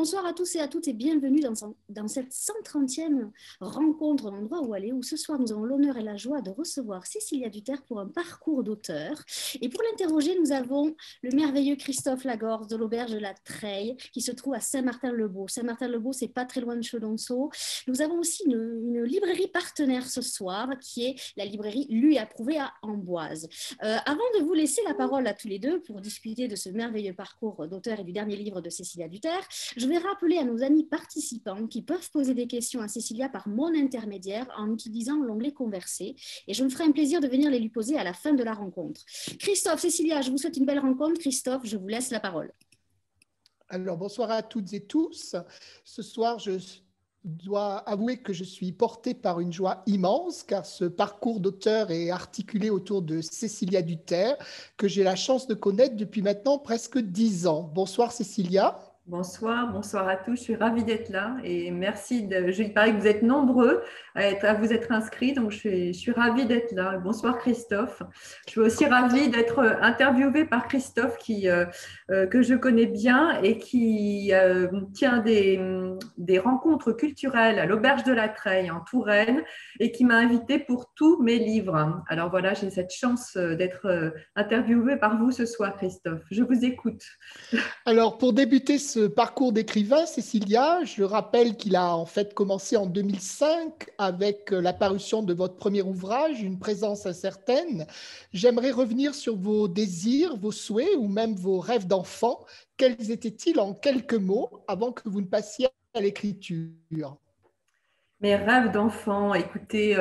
bonsoir à tous et à toutes et bienvenue dans cette 130e rencontre d'Endroit où aller, où ce soir nous avons l'honneur et la joie de recevoir Cécilia Duterre pour un parcours d'auteur. Et pour l'interroger, nous avons le merveilleux Christophe Lagorce de l'Auberge de la Treille qui se trouve à Saint-Martin-le-Beau. Saint-Martin-le-Beau, c'est pas très loin de Chenonceau. Nous avons aussi une librairie partenaire ce soir qui est la librairie Lu et Approuvé à Amboise. Avant de vous laisser la parole à tous les deux pour discuter de ce merveilleux parcours d'auteur et du dernier livre de Cécilia Duterre, je vais rappeler à nos amis participants qui peuvent poser des questions à Cécilia par mon intermédiaire en utilisant l'onglet Converser et je me ferai un plaisir de venir les lui poser à la fin de la rencontre. Christophe, Cécilia, je vous souhaite une belle rencontre. Christophe, je vous laisse la parole. Alors, bonsoir à toutes et tous. Ce soir, je dois avouer que je suis porté par une joie immense car ce parcours d'auteur est articulé autour de Cécilia Duterre que j'ai la chance de connaître depuis maintenant presque 10 ans. Bonsoir Cécilia. Bonsoir, bonsoir à tous. Je suis ravie d'être là et merci. Il paraît que vous êtes nombreux à vous être inscrits, donc je suis ravie d'être là. Bonsoir Christophe. Je suis aussi ravie d'être interviewée par Christophe que je connais bien et qui tient des rencontres culturelles à l'Auberge de la Treille en Touraine et qui m'a invitée pour tous mes livres. Alors voilà, j'ai cette chance d'être interviewée par vous ce soir Christophe. Je vous écoute. Alors, pour débuter ce parcours d'écrivain, Cécilia, je rappelle qu'il a en fait commencé en 2005 avec la parution de votre premier ouvrage, Une présence incertaine. J'aimerais revenir sur vos désirs, vos souhaits ou même vos rêves d'enfant. Quels étaient-ils en quelques mots avant que vous ne passiez à l'écriture ? Mes rêves d'enfant, écoutez,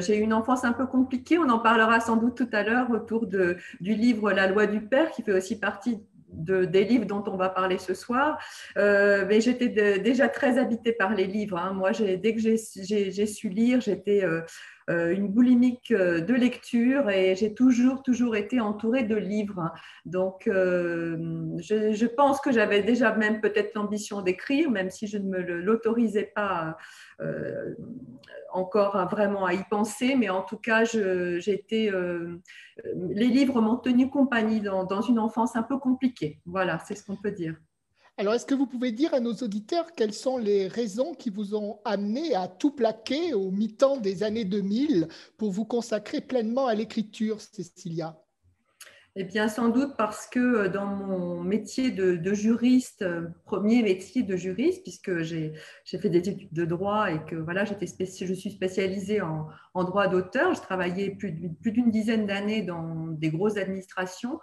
j'ai eu une enfance un peu compliquée, on en parlera sans doute tout à l'heure autour du livre La loi du père, qui fait aussi partie des livres dont on va parler ce soir. Mais j'étais déjà très habitée par les livres. Hein. Moi, dès que j'ai su lire, j'étais une boulimique de lecture et j'ai toujours été entourée de livres. Donc, je pense que j'avais déjà même peut-être l'ambition d'écrire, même si je ne me l'autorisais pas encore vraiment à y penser, mais en tout cas, les livres m'ont tenu compagnie dans une enfance un peu compliquée. Voilà, c'est ce qu'on peut dire. Alors, est-ce que vous pouvez dire à nos auditeurs quelles sont les raisons qui vous ont amené à tout plaquer au mi-temps des années 2000 pour vous consacrer pleinement à l'écriture, Cécilia ? Eh bien, sans doute parce que dans mon métier de juriste, premier métier de juriste, puisque j'ai fait des études de droit et que voilà, je suis spécialisée en droit d'auteur, je travaillais plus d'une dizaine d'années dans des grosses administrations.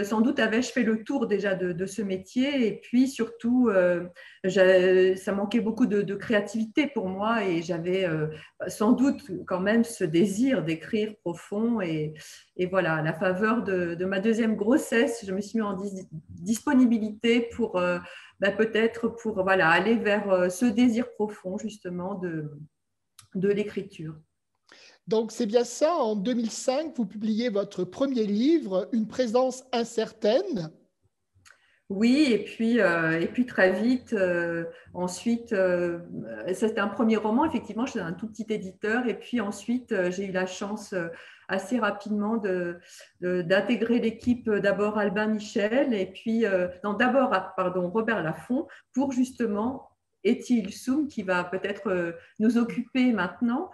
Sans doute avais-je fait le tour déjà de ce métier et puis surtout, ça manquait beaucoup de créativité pour moi et j'avais sans doute quand même ce désir d'écrire profond et voilà, à la faveur de ma deuxième grossesse, je me suis mis en disponibilité pour peut-être pour voilà, aller vers ce désir profond justement de l'écriture. Donc, c'est bien ça, en 2005, vous publiez votre premier livre, Une présence incertaine. Oui, et puis très vite, ensuite, c'était un premier roman, effectivement, j'étais un tout petit éditeur, et puis ensuite, j'ai eu la chance assez rapidement d'intégrer l'équipe d'abord Albin Michel, et puis, non, d'abord, pardon, Robert Laffont, pour justement Etty Hillesum, qui va peut-être nous occuper maintenant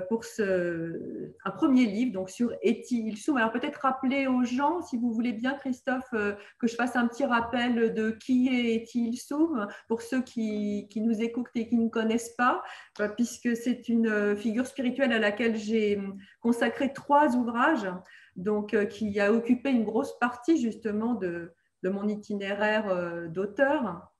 pour un premier livre donc sur Etty Hillesum. Alors peut-être rappeler aux gens, si vous voulez bien, Christophe, que je fasse un petit rappel de qui est Etty Hillesum pour ceux qui nous écoutent et qui ne connaissent pas, puisque c'est une figure spirituelle à laquelle j'ai consacré 3 ouvrages, donc qui a occupé une grosse partie justement de mon itinéraire d'auteur.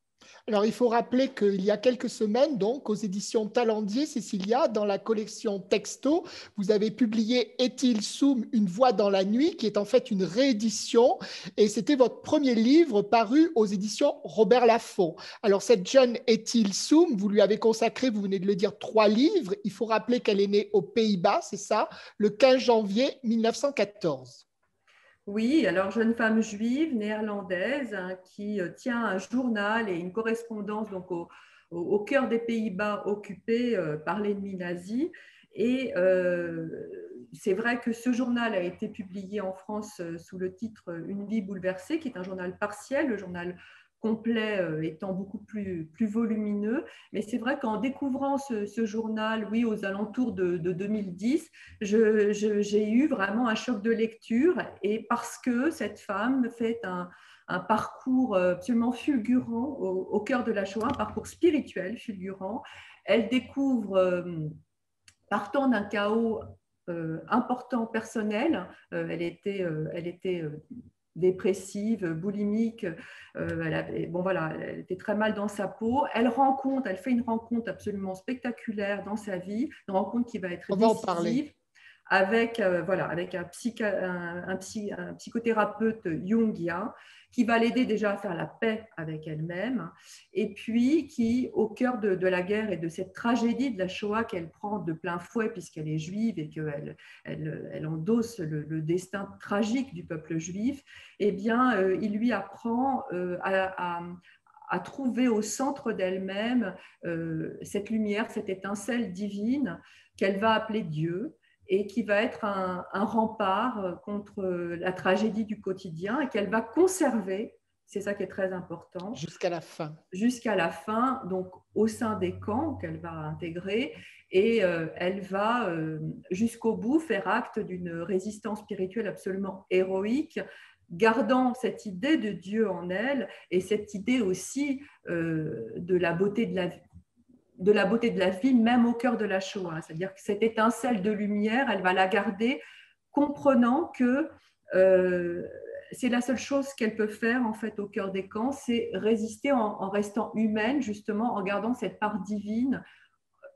Alors, il faut rappeler qu'il y a quelques semaines, donc, aux éditions Talendier, Cécilia, dans la collection Texto, vous avez publié Etty Hillesum, Une voix dans la nuit, qui est en fait une réédition, et c'était votre premier livre paru aux éditions Robert Laffont. Alors, cette jeune Etty Hillesum, vous lui avez consacré, vous venez de le dire, 3 livres. Il faut rappeler qu'elle est née aux Pays-Bas, c'est ça, le 15 janvier 1914. Oui, alors jeune femme juive néerlandaise qui tient un journal et une correspondance donc au cœur des Pays-Bas occupés par l'ennemi nazi. Et c'est vrai que ce journal a été publié en France sous le titre Une vie bouleversée, qui est un journal partiel, le journal complet étant beaucoup plus volumineux. Mais c'est vrai qu'en découvrant ce journal, oui, aux alentours de 2010, j'ai eu vraiment un choc de lecture, et parce que cette femme fait un parcours absolument fulgurant au cœur de la Shoah, un parcours spirituel fulgurant. Elle découvre, partant d'un chaos important personnel, elle était dépressive, boulimique, elle était très mal dans sa peau. Elle fait une rencontre absolument spectaculaire dans sa vie, une rencontre qui va être On va en parler. décisive avec un psychothérapeute jungien qui va l'aider déjà à faire la paix avec elle-même, et puis qui, au cœur de la guerre et de cette tragédie de la Shoah qu'elle prend de plein fouet puisqu'elle est juive et qu'elle endosse le destin tragique du peuple juif, eh bien, il lui apprend à trouver au centre d'elle-même cette lumière, cette étincelle divine qu'elle va appeler Dieu, et qui va être un rempart contre la tragédie du quotidien, et qu'elle va conserver, c'est ça qui est très important. Jusqu'à la fin. Jusqu'à la fin, donc au sein des camps qu'elle va intégrer, et elle va jusqu'au bout faire acte d'une résistance spirituelle absolument héroïque, gardant cette idée de Dieu en elle, et cette idée aussi de la beauté de la vie, même au cœur de la Shoah. C'est-à-dire que cette étincelle de lumière, elle va la garder, comprenant que c'est la seule chose qu'elle peut faire en fait au cœur des camps, c'est résister en restant humaine, justement, en gardant cette part divine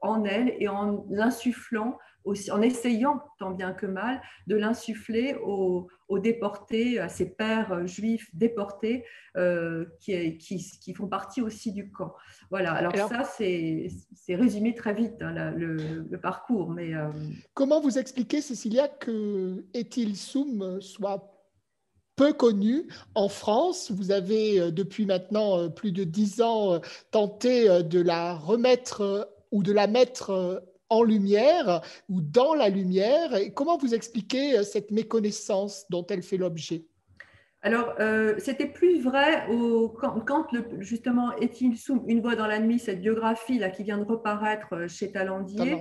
en elle, et en l'insufflant aussi, en essayant tant bien que mal de l'insuffler aux déportés, à ces pères juifs déportés qui font partie aussi du camp. Voilà, alors ça c'est résumé très vite, hein, le parcours. Mais comment vous expliquez, Cécilia, que Ethel Soum soit peu connue en France? Vous avez depuis maintenant plus de 10 ans tenté de la remettre ou de la mettre en lumière ou dans la lumière. Et comment vous expliquez cette méconnaissance dont elle fait l'objet? Alors, c'était plus vrai quand justement Ethel Soum, Une voix dans la nuit, cette biographie là qui vient de reparaître chez Talandier.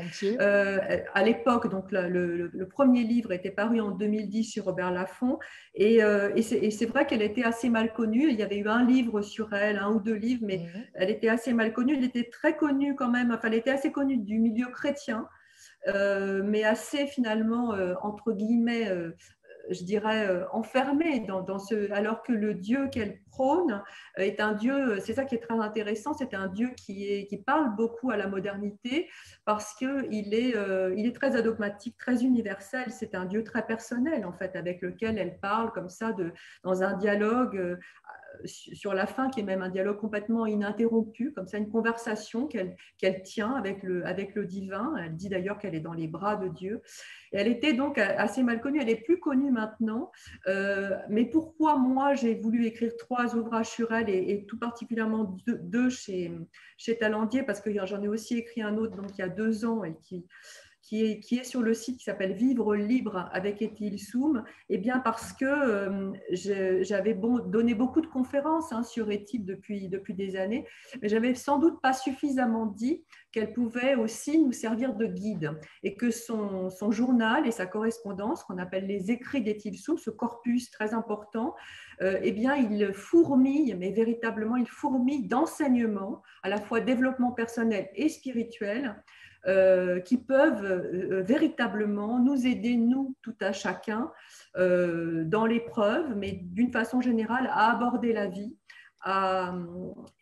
À l'époque, donc le premier livre était paru en 2010 chez Robert Laffont, et c'est vrai qu'elle était assez mal connue. Il y avait eu un livre sur elle, un ou deux livres, mais elle était assez mal connue. Elle était très connue quand même. Enfin, elle était assez connue du milieu chrétien, mais assez finalement entre guillemets, je dirais, enfermée alors que le Dieu qu'elle prône est un Dieu, c'est ça qui est très intéressant, c'est un Dieu qui parle beaucoup à la modernité, parce qu'il est très adogmatique, très universel. C'est un Dieu très personnel, en fait, avec lequel elle parle comme ça, dans un dialogue sur la fin, qui est même un dialogue complètement ininterrompu, comme ça, une conversation qu'elle tient avec le divin. Elle dit d'ailleurs qu'elle est dans les bras de Dieu. Et elle était donc assez mal connue. Elle est plus connue maintenant. Mais pourquoi moi, j'ai voulu écrire 3 ouvrages sur elle, et tout particulièrement deux chez Talandier, parce que j'en ai aussi écrit un autre donc, il y a 2 ans, et qui est sur le site, qui s'appelle Vivre libre avec Ethel Soum. Eh bien parce que j'avais donné beaucoup de conférences sur Ethel depuis des années, mais j'avais sans doute pas suffisamment dit qu'elle pouvait aussi nous servir de guide, et que son journal et sa correspondance, qu'on appelle les écrits d'Ethel Soum, ce corpus très important, eh bien, il fourmille, mais véritablement, il fourmille d'enseignements, à la fois développement personnel et spirituel, qui peuvent véritablement nous aider, nous, tout à chacun, dans l'épreuve, mais d'une façon générale, à aborder la vie.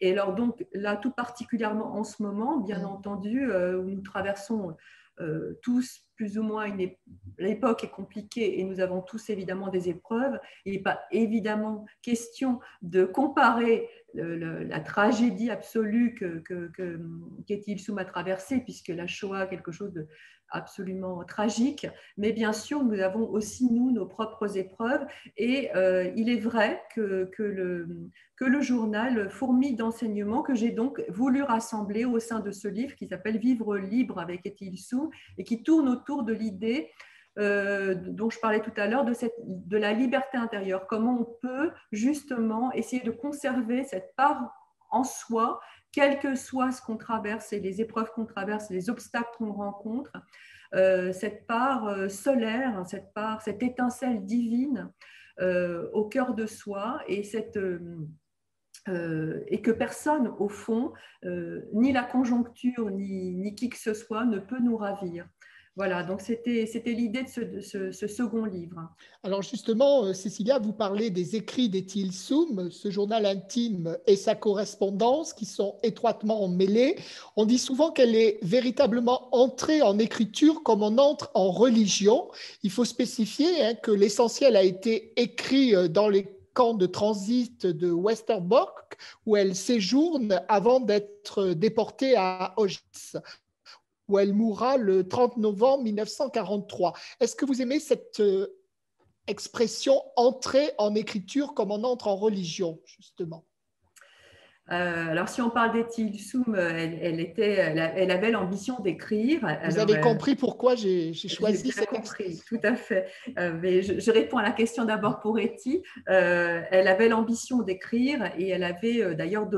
Et alors donc là, tout particulièrement en ce moment, bien entendu, où nous traversons tous plus ou moins l'époque est compliquée, et nous avons tous évidemment des épreuves. Il n'est pas évidemment question de comparer la tragédie absolue qu'Ethel Soum a traversée, puisque la Shoah est quelque chose de absolument tragique, mais bien sûr nous avons aussi nous nos propres épreuves, et il est vrai que le journal fourmille d'enseignements, que j'ai donc voulu rassembler au sein de ce livre qui s'appelle Vivre libre avec Ethel Soum, et qui tourne autour de l'idée dont je parlais tout à l'heure, de la liberté intérieure. Comment on peut justement essayer de conserver cette part en soi, quel que soit ce qu'on traverse et les épreuves qu'on traverse, les obstacles qu'on rencontre, cette part solaire, cette étincelle divine au cœur de soi et et que personne, au fond, ni la conjoncture, ni qui que ce soit, ne peut nous ravir. Voilà, donc c'était l'idée de ce second livre. Alors justement, Cécilia, vous parlez des écrits d'Étienne Soum, ce journal intime et sa correspondance qui sont étroitement mêlés. On dit souvent qu'elle est véritablement entrée en écriture comme on entre en religion. Il faut spécifier que l'essentiel a été écrit dans les camp de transit de Westerbork, où elle séjourne avant d'être déportée à Auschwitz, où elle mourra le 30 novembre 1943. Est-ce que vous aimez cette expression « entrer en écriture comme on entre en religion », justement? Alors, si on parle d'Étienne Soum, elle avait l'ambition d'écrire. Vous avez compris pourquoi j'ai choisi cette compris, tout à fait. Mais je réponds à la question d'abord pour Étienne. Elle avait l'ambition d'écrire et elle avait d'ailleurs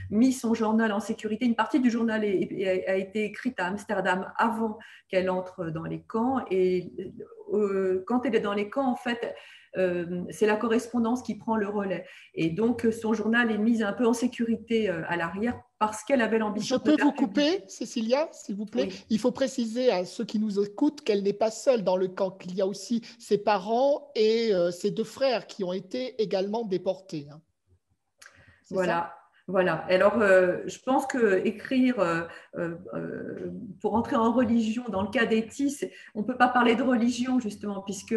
mis son journal en sécurité. Une partie du journal a été écrite à Amsterdam avant qu'elle entre dans les camps. Et quand elle est dans les camps, en fait, c'est la correspondance qui prend le relais. Et donc, son journal est mis un peu en sécurité à l'arrière parce qu'elle avait l'ambition. Je peux vous couper, Cécilia, s'il vous plaît? Oui. Il faut préciser à ceux qui nous écoutent qu'elle n'est pas seule dans le camp, qu'il y a aussi ses parents et ses deux frères qui ont été également déportés. Voilà. Ça? Voilà. Alors, je pense que écrire pour entrer en religion, dans le cas d'Éti, on ne peut pas parler de religion justement, puisque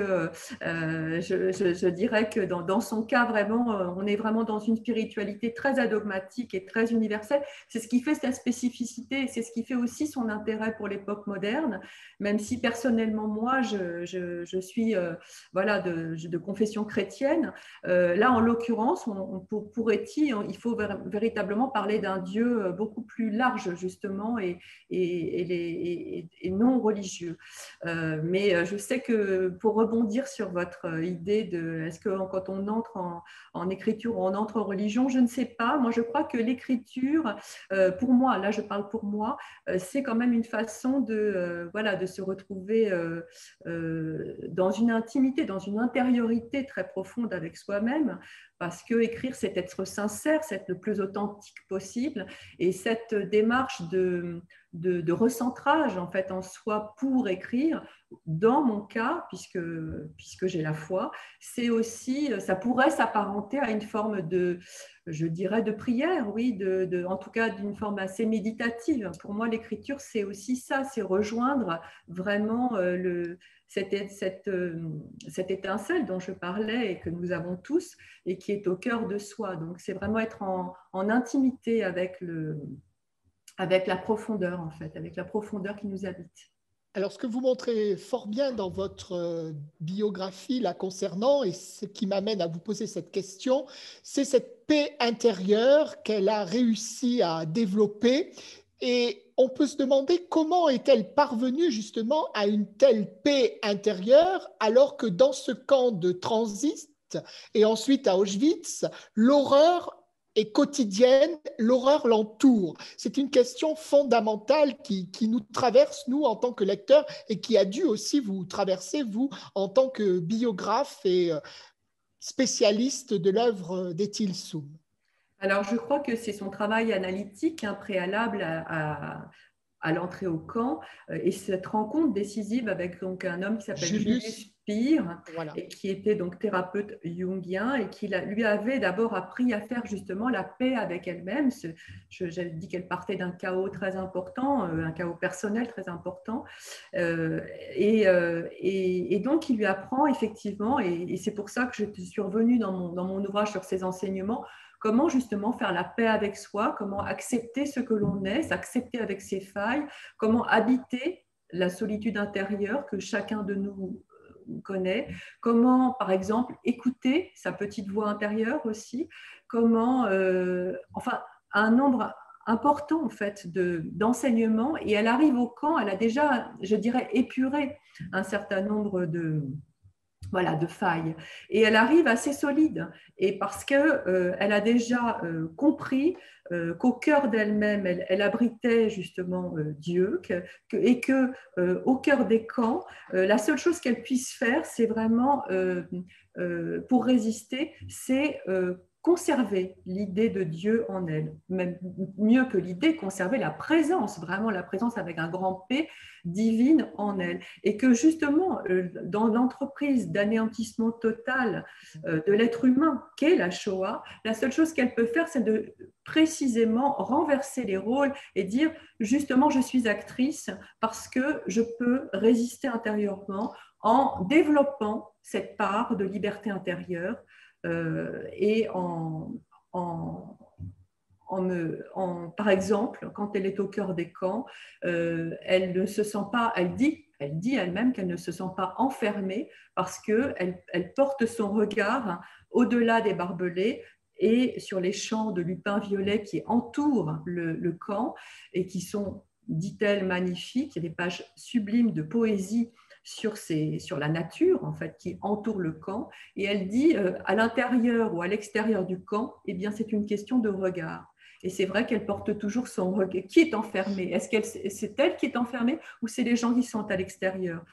je dirais que dans son cas, vraiment, on est vraiment dans une spiritualité très adogmatique et très universelle. C'est ce qui fait sa spécificité, c'est ce qui fait aussi son intérêt pour l'époque moderne, même si personnellement, moi, je suis voilà, de confession chrétienne. Là, en l'occurrence, pour Éti, il faut véritablement parler d'un Dieu beaucoup plus large justement et non religieux. Mais je sais que pour rebondir sur votre idée de est-ce que quand on entre en écriture, on entre en religion, je ne sais pas. Moi, je crois que l'écriture, pour moi, là je parle pour moi, c'est quand même une façon voilà, de se retrouver dans une intimité, dans une intériorité très profonde avec soi-même. Parce que écrire, c'est être sincère, c'est être le plus authentique possible. Et cette démarche de recentrage en fait en soi pour écrire, dans mon cas, puisque j'ai la foi, c'est aussi, ça pourrait s'apparenter à une forme de, je dirais, de prière, oui, en tout cas d'une forme assez méditative. Pour moi, l'écriture, c'est aussi ça, c'est rejoindre vraiment cette étincelle dont je parlais et que nous avons tous et qui est au cœur de soi. Donc, c'est vraiment être en intimité avec la profondeur, en fait, avec la profondeur qui nous habite. Alors, ce que vous montrez fort bien dans votre biographie la concernant, et ce qui m'amène à vous poser cette question, c'est cette paix intérieure qu'elle a réussi à développer. Et on peut se demander comment est-elle parvenue justement à une telle paix intérieure alors que dans ce camp de transit et ensuite à Auschwitz, l'horreur est quotidienne, l'horreur l'entoure. C'est une question fondamentale qui nous traverse, nous, en tant que lecteurs, et qui a dû aussi vous traverser, vous, en tant que biographe et spécialiste de l'œuvre d'Étienne Soum. Alors, je crois que c'est son travail analytique préalable à l'entrée au camp et cette rencontre décisive avec donc, un homme qui s'appelle Julius Peer, voilà. Et qui était donc thérapeute jungien et qui lui avait d'abord appris à faire justement la paix avec elle-même. J'ai dit qu'elle partait d'un chaos très important, un chaos personnel très important. Et donc, il lui apprend effectivement, et c'est pour ça que je suis revenue dans mon ouvrage sur ses enseignements, comment justement faire la paix avec soi, comment accepter ce que l'on est, s'accepter avec ses failles, comment habiter la solitude intérieure que chacun de nous connaît, comment par exemple écouter sa petite voix intérieure aussi, comment, enfin un nombre important en fait d'enseignement, et elle arrive au camp, elle a déjà, je dirais, épuré un certain nombre de failles. Et elle arrive assez solide, et parce qu'elle a déjà compris qu'au cœur d'elle-même, elle abritait justement Dieu, et qu'au cœur des camps, la seule chose qu'elle puisse faire, c'est vraiment, pour résister, c'est conserver l'idée de Dieu en elle, même mieux que l'idée, conserver la présence, vraiment la présence avec un grand P, divine en elle. Et que justement, dans l'entreprise d'anéantissement total de l'être humain qu'est la Shoah, la seule chose qu'elle peut faire, c'est de précisément renverser les rôles et dire justement, je suis actrice parce que je peux résister intérieurement en développant cette part de liberté intérieure et par exemple, quand elle est au cœur des camps, elle ne se sent pas, elle dit elle-même qu'elle ne se sent pas enfermée parce qu'elle porte son regard au-delà des barbelés et sur les champs de lupins violets qui entourent le camp et qui sont, dit-elle, magnifiques. Il y a des pages sublimes de poésie sur la nature en fait, qui entoure le camp. Et elle dit, à l'intérieur ou à l'extérieur du camp, eh bien, c'est une question de regard. Et c'est vrai qu'elle porte toujours son regard. Qui est enfermé? Est-ce que c'est elle qui est enfermée ou c'est les gens qui sont à l'extérieur?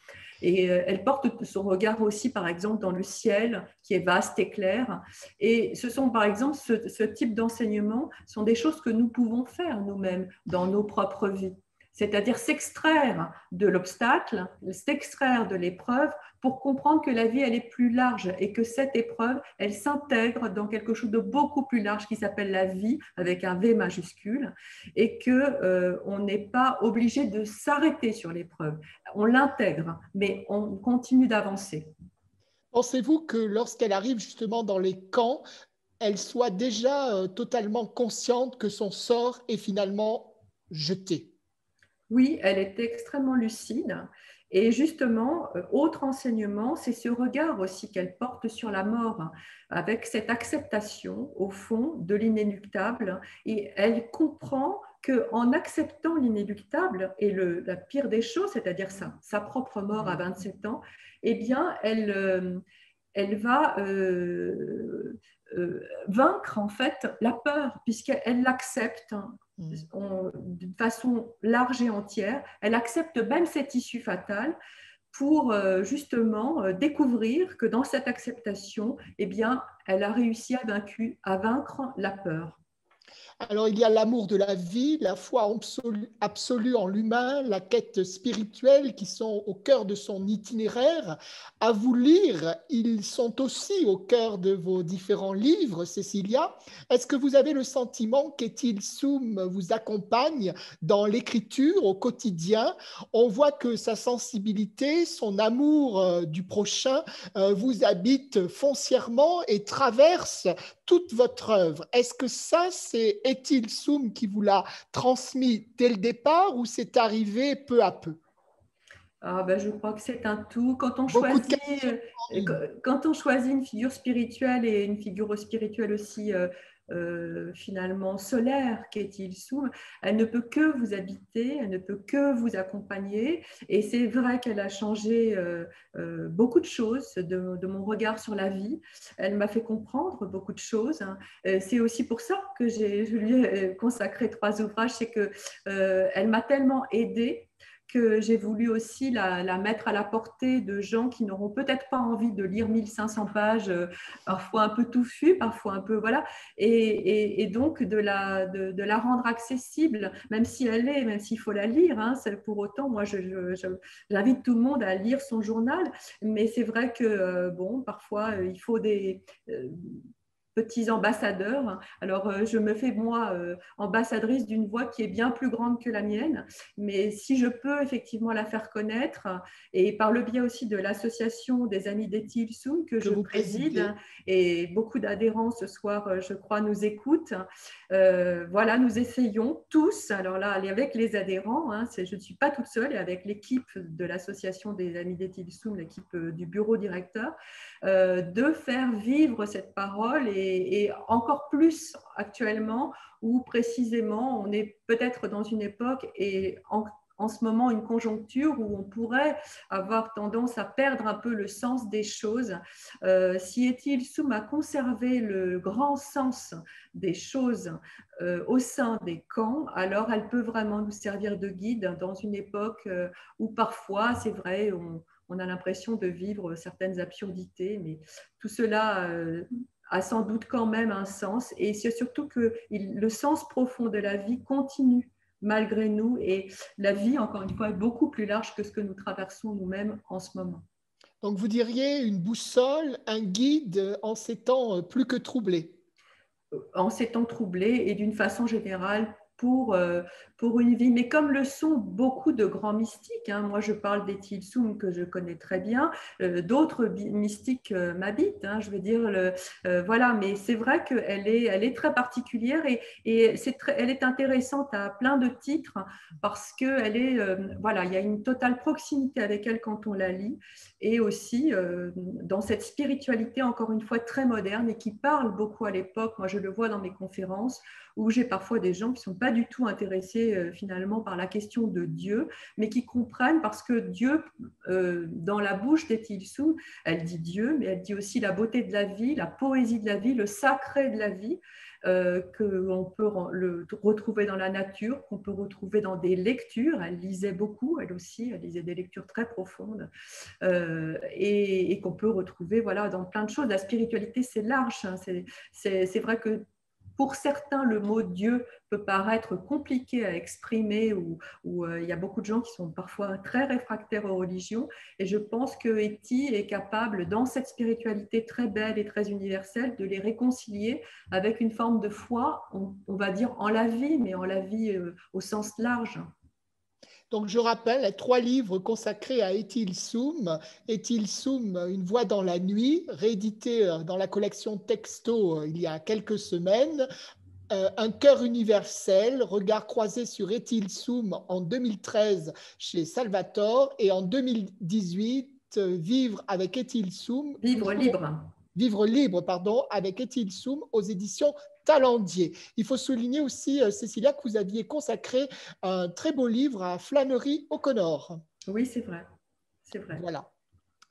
Et elle porte son regard aussi, par exemple, dans le ciel, qui est vaste et clair. Et ce sont, par exemple, ce type d'enseignement sont des choses que nous pouvons faire nous-mêmes dans nos propres vies. C'est-à-dire s'extraire de l'obstacle, s'extraire de l'épreuve pour comprendre que la vie, elle est plus large et que cette épreuve, elle s'intègre dans quelque chose de beaucoup plus large qui s'appelle la vie, avec un V majuscule, et qu'on n'est pas obligé de s'arrêter sur l'épreuve. On l'intègre, mais on continue d'avancer. Pensez-vous que lorsqu'elle arrive justement dans les camps, elle soit déjà totalement consciente que son sort est finalement jeté? Oui, elle est extrêmement lucide. Et justement, autre enseignement, c'est ce regard aussi qu'elle porte sur la mort, avec cette acceptation, au fond, de l'inéluctable. Et elle comprend qu'en acceptant l'inéluctable, et la pire des choses, c'est-à-dire sa propre mort à 27 ans, eh bien, elle va vaincre en fait la peur, puisqu'elle l'accepte de façon large et entière. Elle accepte même cette issue fatale pour justement découvrir que dans cette acceptation, eh bien, elle a réussi à vaincre la peur. Alors, il y a l'amour de la vie, la foi absolue en l'humain, la quête spirituelle qui sont au cœur de son itinéraire. À vous lire, ils sont aussi au cœur de vos différents livres, Cécilia. Est-ce que vous avez le sentiment qu'Étil Soum vous accompagne dans l'écriture au quotidien? On voit que sa sensibilité, son amour du prochain vous habite foncièrement et traverse toute votre œuvre. Est-ce que ça, c'est Étil Soum qui vous l'a transmis dès le départ ou c'est arrivé peu à peu? Je crois que c'est un tout. Beaucoup de questions. Quand on choisit une figure spirituelle et une figure spirituelle aussi finalement solaire qu'est-il Soum, elle ne peut que vous habiter, elle ne peut que vous accompagner. Et c'est vrai qu'elle a changé beaucoup de choses de mon regard sur la vie. Elle m'a fait comprendre beaucoup de choses. C'est aussi pour ça que je lui ai consacré 3 ouvrages, c'est qu'elle m'a tellement aidée que j'ai voulu aussi la mettre à la portée de gens qui n'auront peut-être pas envie de lire 1500 pages, parfois un peu touffues, parfois un peu, voilà, et donc de la rendre accessible, même s'il faut la lire, hein, pour autant, moi, j'invite tout le monde à lire son journal, mais c'est vrai que, parfois, il faut des petits ambassadeurs. Alors, je me fais, moi, ambassadrice d'une voix qui est bien plus grande que la mienne, mais si je peux effectivement la faire connaître, et par le biais aussi de l'association des Amis d'Étil Soum que je préside, et beaucoup d'adhérents ce soir, je crois, nous écoutent. Voilà, nous essayons tous, alors là, avec les adhérents, hein, je ne suis pas toute seule, et avec l'équipe de l'association des Amis d'Étil Soum, l'équipe du bureau directeur, de faire vivre cette parole et encore plus actuellement où précisément on est peut-être dans une époque et en ce moment une conjoncture où on pourrait avoir tendance à perdre un peu le sens des choses. Si Etil Soum a conservé le grand sens des choses au sein des camps, alors elle peut vraiment nous servir de guide dans une époque où parfois, c'est vrai, on a l'impression de vivre certaines absurdités, mais tout cela a sans doute quand même un sens. Et c'est surtout que le sens profond de la vie continue malgré nous. Et la vie, encore une fois, est beaucoup plus large que ce que nous traversons nous-mêmes en ce moment. Donc, vous diriez une boussole, un guide en ces temps plus que troublés. En ces temps troublés et d'une façon générale pour une vie. Mais comme le sont beaucoup de grands mystiques, hein, moi je parle d'Etil Soum que je connais très bien, d'autres mystiques m'habitent, hein, je veux dire, voilà, mais c'est vrai qu'elle est très particulière et elle est intéressante à plein de titres parce qu'elle est, voilà, il y a une totale proximité avec elle quand on la lit et aussi dans cette spiritualité, encore une fois, très moderne et qui parle beaucoup à l'époque. Moi, je le vois dans mes conférences où j'ai parfois des gens qui ne sont pas du tout intéressés finalement par la question de Dieu, mais qui comprennent parce que Dieu, dans la bouche d'Etil Soum, elle dit Dieu, mais elle dit aussi la beauté de la vie, la poésie de la vie, le sacré de la vie, qu'on peut retrouver dans la nature, qu'on peut retrouver dans des lectures. Elle lisait beaucoup, elle aussi, elle lisait des lectures très profondes et qu'on peut retrouver voilà, dans plein de choses. La spiritualité, c'est large. Hein. C'est vrai que pour certains, le mot Dieu peut paraître compliqué à exprimer ou il y a beaucoup de gens qui sont parfois très réfractaires aux religions. Et je pense que Eti est capable, dans cette spiritualité très belle et très universelle, de les réconcilier avec une forme de foi, on va dire en la vie, mais en la vie au sens large. Donc, je rappelle 3 livres consacrés à Etil Soum. Etil Soum, Une voix dans la nuit, réédité dans la collection Texto il y a quelques semaines. Un cœur universel, regard croisé sur Etil Soum en 2013 chez Salvatore et en 2018, Vivre avec Etil Soum. Vivre libre. Vivre libre, pardon, avec Etil Soum aux éditions Talendier. Il faut souligner aussi, Cécilia, que vous aviez consacré un très beau livre à Flannery O'Connor. Oui, c'est vrai. C'est vrai. Voilà.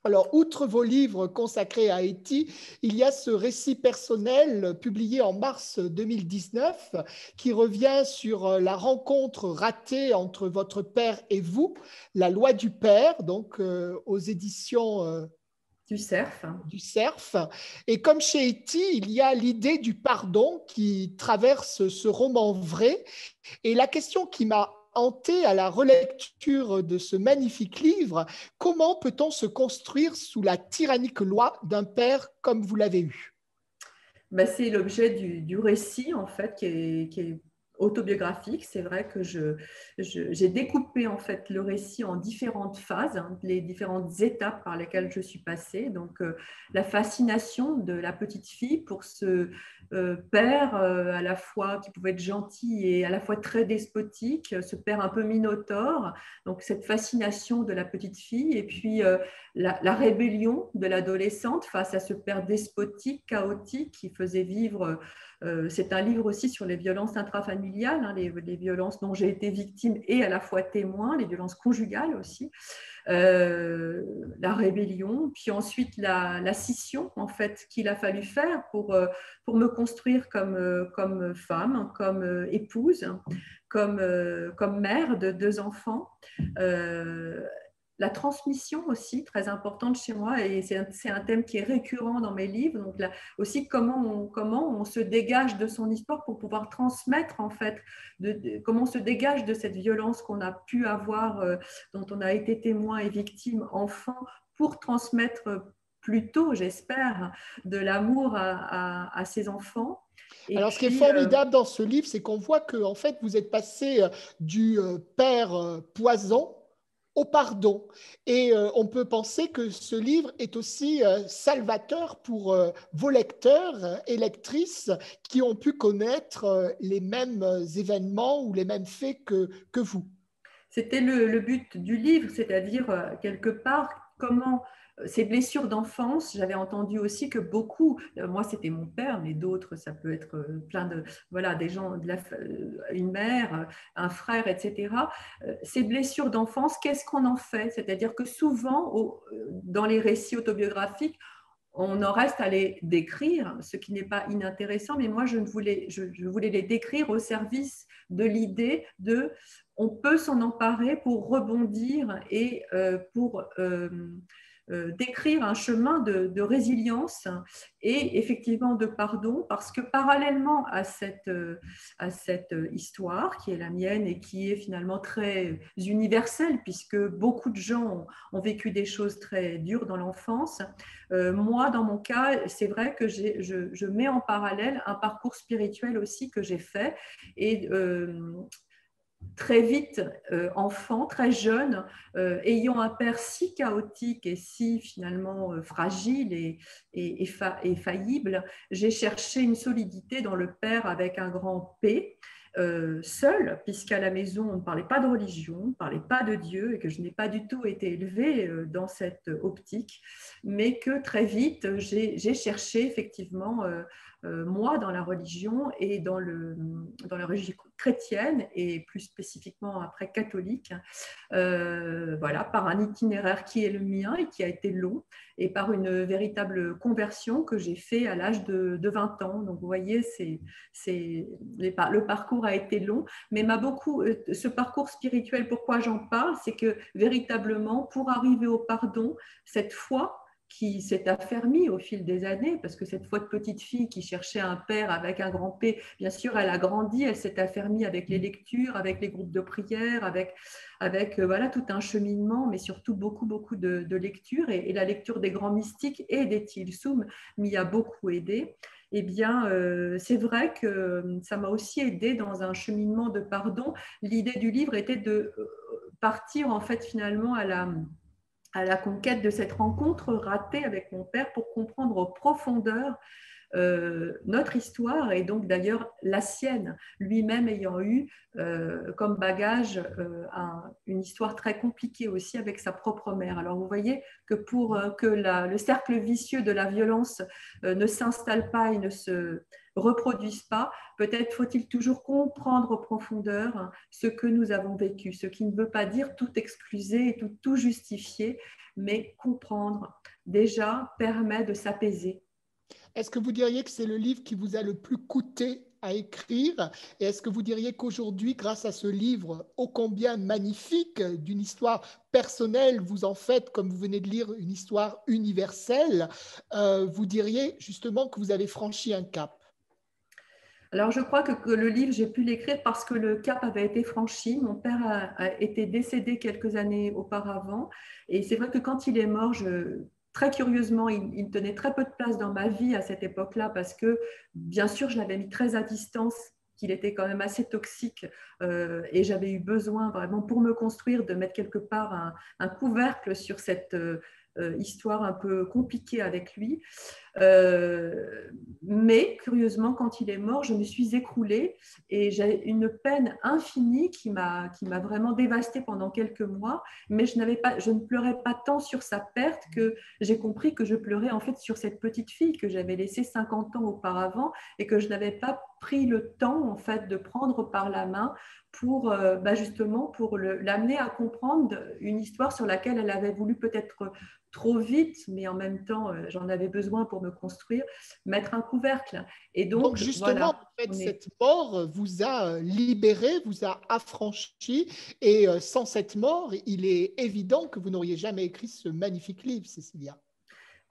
Alors, outre vos livres consacrés à Eti, il y a ce récit personnel publié en mars 2019 qui revient sur la rencontre ratée entre votre père et vous, La loi du père, donc aux éditions du Cerf. Du Cerf. Et comme chez Eti, il y a l'idée du pardon qui traverse ce roman vrai. Et la question qui m'a hanté à la relecture de ce magnifique livre, comment peut-on se construire sous la tyrannique loi d'un père comme vous l'avez eu? Ben, c'est l'objet du récit, en fait, qui est autobiographique. C'est vrai que j'ai découpé en fait le récit en différentes phases, hein, les différentes étapes par lesquelles je suis passée. Donc, la fascination de la petite fille pour ce père à la fois qui pouvait être gentil et à la fois très despotique, ce père un peu minotaure. Donc, cette fascination de la petite fille et puis la rébellion de l'adolescente face à ce père despotique, chaotique qui faisait vivre. C'est un livre aussi sur les violences intrafamiliales, hein, les violences dont j'ai été victime et à la fois témoin, les violences conjugales aussi, la rébellion, puis ensuite la scission en fait qu'il a fallu faire pour me construire comme femme, comme épouse, comme mère de 2 enfants. La transmission aussi, très importante chez moi, et c'est un thème qui est récurrent dans mes livres. Donc là, aussi, comment on se dégage de son histoire pour pouvoir transmettre, en fait, comment on se dégage de cette violence qu'on a pu avoir, dont on a été témoin et victime enfant, pour transmettre plus tôt, j'espère, de l'amour à ses enfants. Et alors, puis, ce qui est formidable dans ce livre, c'est qu'on voit que en fait, vous êtes passé du père poison au pardon. Et on peut penser que ce livre est aussi salvateur pour vos lecteurs et lectrices qui ont pu connaître les mêmes événements ou les mêmes faits que vous. C'était le but du livre, c'est-à-dire quelque part comment ces blessures d'enfance, j'avais entendu aussi que beaucoup, moi c'était mon père, mais d'autres, ça peut être plein de, voilà, des gens, une mère, un frère, etc. Ces blessures d'enfance, qu'est-ce qu'on en fait? C'est-à-dire que souvent, dans les récits autobiographiques, on en reste à les décrire, ce qui n'est pas inintéressant, mais moi je voulais les décrire au service de l'idée de on peut s'en emparer pour rebondir et pour décrire un chemin de résilience et effectivement de pardon, parce que parallèlement à cette histoire qui est la mienne et qui est finalement très universelle, puisque beaucoup de gens ont vécu des choses très dures dans l'enfance, moi, dans mon cas, c'est vrai que je mets en parallèle un parcours spirituel aussi que j'ai fait et très vite, enfant, très jeune, ayant un père si chaotique et si finalement fragile et faillible, j'ai cherché une solidité dans le père avec un grand P. Seule, puisqu'à la maison, on ne parlait pas de religion, on ne parlait pas de Dieu et que je n'ai pas du tout été élevée dans cette optique, mais que très vite, j'ai cherché effectivement, moi, dans la religion et dans la religion chrétienne et plus spécifiquement après catholique, voilà, par un itinéraire qui est le mien et qui a été long et par une véritable conversion que j'ai fait à l'âge de 20 ans. Donc, vous voyez, le parcours a été long, mais ce parcours spirituel, pourquoi j'en parle, c'est que véritablement, pour arriver au pardon, cette foi qui s'est affermie au fil des années, parce que cette foi de petite fille qui cherchait un père avec un grand P, bien sûr, elle a grandi, elle s'est affermie avec les lectures, avec les groupes de prière, avec voilà, tout un cheminement, mais surtout beaucoup, beaucoup de lectures. Et la lecture des grands mystiques et des Tilsum m'y a beaucoup aidé. Eh bien, c'est vrai que ça m'a aussi aidé dans un cheminement de pardon. L'idée du livre était de partir, en fait, finalement, à la conquête de cette rencontre ratée avec mon père pour comprendre en profondeur notre histoire et donc d'ailleurs la sienne, lui-même ayant eu comme bagage une histoire très compliquée aussi avec sa propre mère. Alors vous voyez que pour que le cercle vicieux de la violence ne s'installe pas et ne se reproduise pas, peut-être faut-il toujours comprendre en profondeur ce que nous avons vécu, ce qui ne veut pas dire tout excuser et tout justifier, mais comprendre déjà permet de s'apaiser. Est-ce que vous diriez que c'est le livre qui vous a le plus coûté à écrire? Et est-ce que vous diriez qu'aujourd'hui, grâce à ce livre ô combien magnifique, d'une histoire personnelle, vous en faites, comme vous venez de lire, une histoire universelle, vous diriez justement que vous avez franchi un cap? Alors, je crois que le livre, j'ai pu l'écrire parce que le cap avait été franchi. Mon père a été décédé quelques années auparavant. Et c'est vrai que quand il est mort, très curieusement, il tenait très peu de place dans ma vie à cette époque-là parce que, bien sûr, je l'avais mis très à distance, qu'il était quand même assez toxique et j'avais eu besoin vraiment pour me construire de mettre quelque part un couvercle sur cette histoire un peu compliquée avec lui. Mais curieusement, quand il est mort, je me suis écroulée et j'ai une peine infinie qui m'a vraiment dévastée pendant quelques mois. Mais je ne pleurais pas tant sur sa perte que j'ai compris que je pleurais en fait sur cette petite fille que j'avais laissée 50 ans auparavant et que je n'avais pas pris le temps en fait de prendre par la main pour justement pour l'amener à comprendre une histoire sur laquelle elle avait voulu peut-être trop vite, mais en même temps, j'en avais besoin pour me construire, mettre un couvercle. Et Donc, donc, justement, voilà. en fait, cette mort vous a libéré, vous a affranchi, et sans cette mort, il est évident que vous n'auriez jamais écrit ce magnifique livre, Cécilia.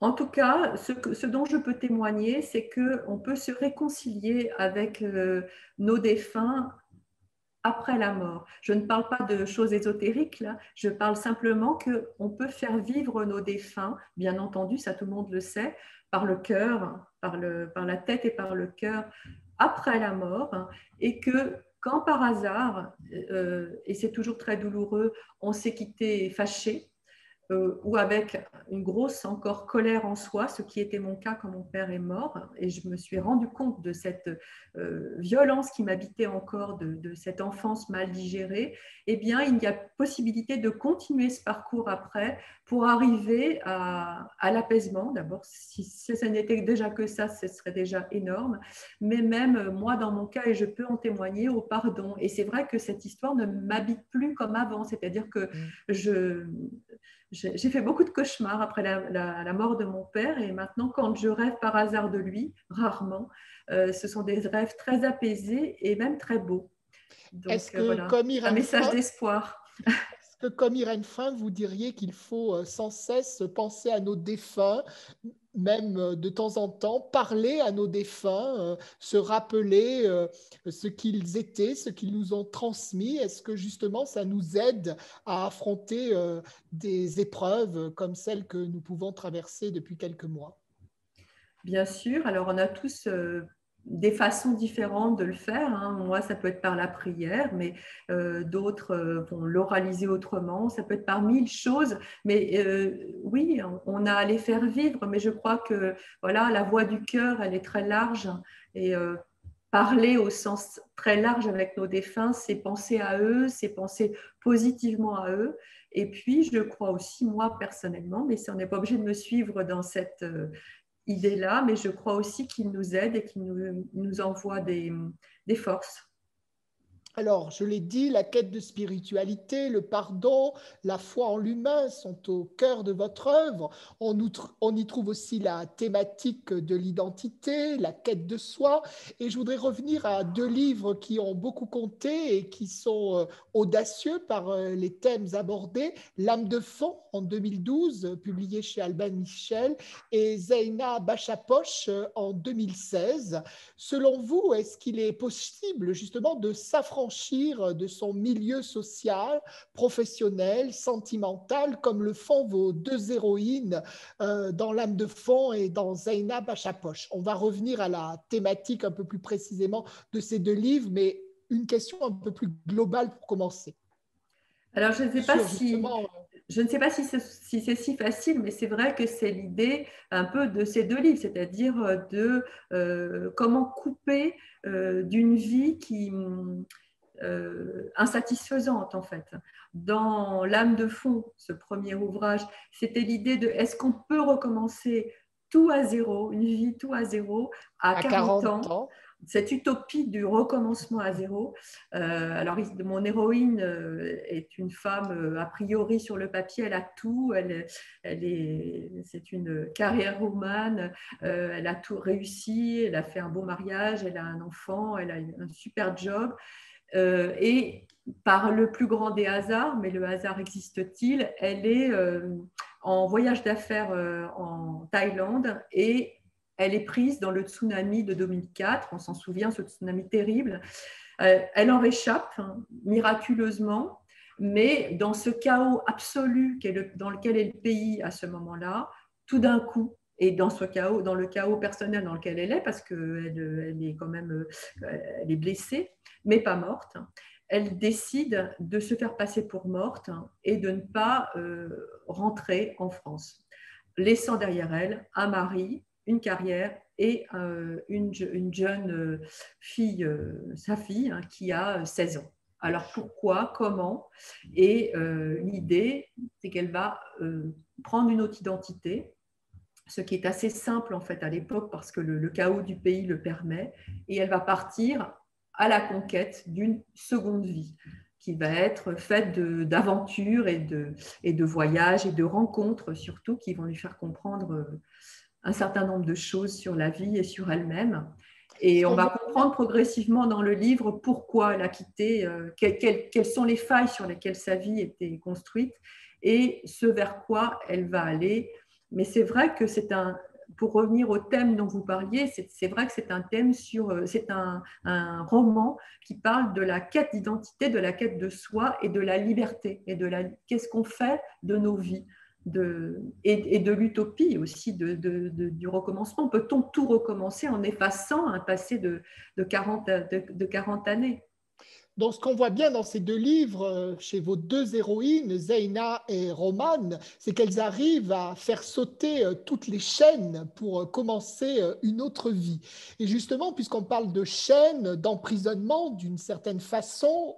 En tout cas, ce dont je peux témoigner, c'est qu'on peut se réconcilier avec nos défunts après la mort. Je ne parle pas de choses ésotériques, là. Je parle simplement qu'on peut faire vivre nos défunts, bien entendu, ça tout le monde le sait, par le cœur, par la tête et par le cœur, après la mort, hein, et que quand par hasard, et c'est toujours très douloureux, on s'est quitté fâché, ou avec une grosse encore colère en soi, ce qui était mon cas quand mon père est mort. Et je me suis rendu compte de cette violence qui m'habitait encore, de cette enfance mal digérée. Eh bien, il y a possibilité de continuer ce parcours après pour arriver à l'apaisement. D'abord, si ça n'était déjà que ça, ce serait déjà énorme. Mais même moi, dans mon cas, et je peux en témoigner, au pardon. Et c'est vrai que cette histoire ne m'habite plus comme avant. C'est-à-dire que j'ai fait beaucoup de cauchemars après la mort de mon père, et maintenant, quand je rêve par hasard de lui, rarement, ce sont des rêves très apaisés et même très beaux. Est-ce Donc que, voilà, comme un Irène message Frein, d'espoir. comme Irène Frein, vous diriez qu'il faut sans cesse penser à nos défunts, même de temps en temps, parler à nos défunts, se rappeler ce qu'ils étaient, ce qu'ils nous ont transmis? Est-ce que justement ça nous aide à affronter des épreuves comme celles que nous pouvons traverser depuis quelques mois? Bien sûr, alors on a tous des façons différentes de le faire. Hein. Moi, ça peut être par la prière, mais d'autres vont l'oraliser autrement. Ça peut être par mille choses, mais oui, on a à les faire vivre. Mais je crois que voilà, la voix du cœur, elle est très large, et parler au sens très large avec nos défunts, c'est penser à eux, c'est penser positivement à eux. Et puis, je crois aussi, moi personnellement, mais on n'est pas obligé de me suivre dans cette idée-là, mais je crois aussi qu'il nous aide et qu'il nous envoie des forces. Alors, je l'ai dit, la quête de spiritualité, le pardon, la foi en l'humain sont au cœur de votre œuvre. On y trouve aussi la thématique de l'identité, la quête de soi. Et je voudrais revenir à deux livres qui ont beaucoup compté et qui sont audacieux par les thèmes abordés. L'âme de fond en 2012, publié chez Albin Michel, et Zeina Bachapoche en 2016. Selon vous, est-ce qu'il est possible justement de s'affranchir de son milieu social, professionnel, sentimental, comme le font vos deux héroïnes dans L'âme de fond et dans Zeynab à Chapoche? On va revenir à la thématique un peu plus précisément de ces deux livres, mais une question un peu plus globale pour commencer. Alors, je ne sais pas Sur si, justement je ne sais pas si c'est si facile, mais c'est vrai que c'est l'idée un peu de ces deux livres, c'est-à-dire de comment couper d'une vie qui insatisfaisante en fait. Dans L'âme de fond, ce premier ouvrage, c'était l'idée de est-ce qu'on peut recommencer tout à zéro, une vie tout à zéro à à 40 40 ans, ans. cette utopie du recommencement à zéro. Alors, mon héroïne est une femme, a priori sur le papier, elle a tout, c'est une carrière woman, elle a tout réussi, elle a fait un beau mariage, elle a un enfant, elle a un super job. Et par le plus grand des hasards, mais le hasard existe-t-il, elle est en voyage d'affaires en Thaïlande, et elle est prise dans le tsunami de 2004. On s'en souvient, ce tsunami terrible. Elle en réchappe miraculeusement, mais dans ce chaos absolu dans lequel est le pays à ce moment-là, tout d'un coup, et dans le chaos personnel dans lequel elle est, parce qu'elle est quand même elle est blessée, mais pas morte, elle décide de se faire passer pour morte et de ne pas rentrer en France, laissant derrière elle un mari, une carrière et une jeune fille, sa fille, qui a 16 ans. Alors pourquoi, comment? Et l'idée, c'est qu'elle va prendre une autre identité, ce qui est assez simple en fait à l'époque parce que le chaos du pays le permet, et elle va partir à la conquête d'une seconde vie qui va être faite d'aventures et de voyages et de rencontres surtout, qui vont lui faire comprendre un certain nombre de choses sur la vie et sur elle-même. Et on va comprendre progressivement dans le livre pourquoi elle a quitté, quelles sont les failles sur lesquelles sa vie était construite et ce vers quoi elle va aller. Mais c'est vrai que pour revenir au thème dont vous parliez, c'est vrai que c'est un thème c'est un roman qui parle de la quête d'identité, de la quête de soi et de la liberté et qu'est-ce qu'on fait de nos vies. Et de l'utopie aussi, du recommencement. Peut-on tout recommencer en effaçant un passé de 40 années? Donc, ce qu'on voit bien dans ces deux livres, chez vos deux héroïnes, Zeina et Romane, c'est qu'elles arrivent à faire sauter toutes les chaînes pour commencer une autre vie. Et justement, puisqu'on parle de chaînes, d'emprisonnement, d'une certaine façon,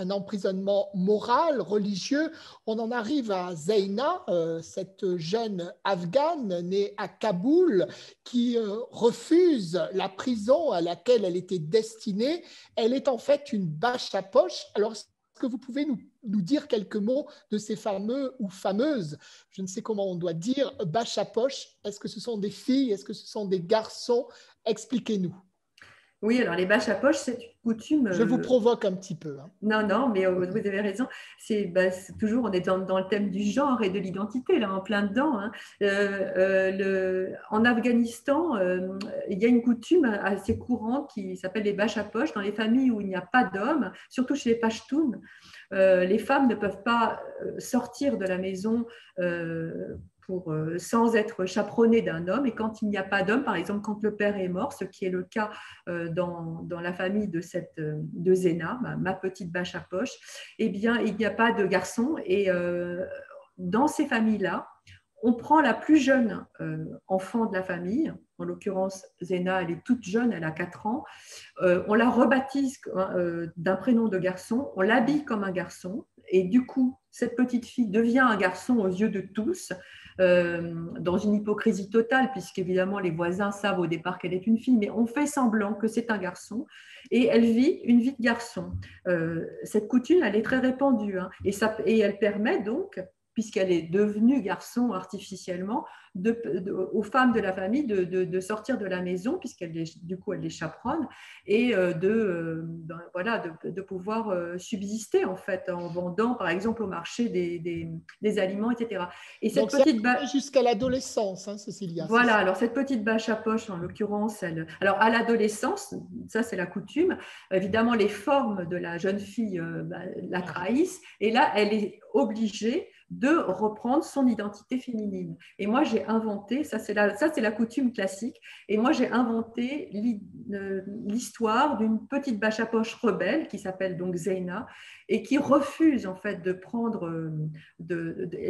un emprisonnement moral, religieux, on en arrive à Zeina, cette jeune Afghane née à Kaboul, qui refuse la prison à laquelle elle était destinée. Elle est en fait une bâche à poche. Alors, est-ce que vous pouvez nous dire quelques mots de ces fameux ou fameuses, je ne sais comment on doit dire, bâche à poche? Est-ce que ce sont des filles? Est-ce que ce sont des garçons? Expliquez-nous. Oui, alors les bâches à poche, c'est une coutume. Je vous provoque un petit peu. Non, non, mais vous avez raison. C'est toujours, on est dans le thème du genre et de l'identité, là, en plein dedans. Hein. En Afghanistan, il y a une coutume assez courante qui s'appelle les bâches à poche. Dans les familles où il n'y a pas d'hommes, surtout chez les Pashtuns, les femmes ne peuvent pas sortir de la maison sans être chaperonnées d'un homme. Et quand il n'y a pas d'homme, par exemple, quand le père est mort, ce qui est le cas dans la famille de Zeina, ma petite bâche à poche, eh bien, il n'y a pas de garçon. Et dans ces familles-là, on prend la plus jeune enfant de la famille, en l'occurrence Zeina, elle est toute jeune, elle a 4 ans, on la rebaptise d'un prénom de garçon, on l'habille comme un garçon, et du coup, cette petite fille devient un garçon aux yeux de tous, dans une hypocrisie totale, puisqu'évidemment les voisins savent au départ qu'elle est une fille, mais on fait semblant que c'est un garçon, et elle vit une vie de garçon. Cette coutume, elle est très répandue, hein, et elle permet donc, puisqu'elle est devenue garçon artificiellement, aux femmes de la famille de sortir de la maison, du coup elle les chaperonne, et de pouvoir subsister en fait, en vendant par exemple au marché des aliments, etc. Et cette donc petite jusqu'à l'adolescence, hein, Cécilia. Voilà, alors cette petite bâche à poche, en l'occurrence, alors à l'adolescence, ça c'est la coutume, évidemment les formes de la jeune fille la trahissent, et là elle est obligée de reprendre son identité féminine. Et moi, j'ai inventé, ça c'est la coutume classique, et moi j'ai inventé l'histoire d'une petite bâche à poche rebelle qui s'appelle donc Zeina, et qui refuse en fait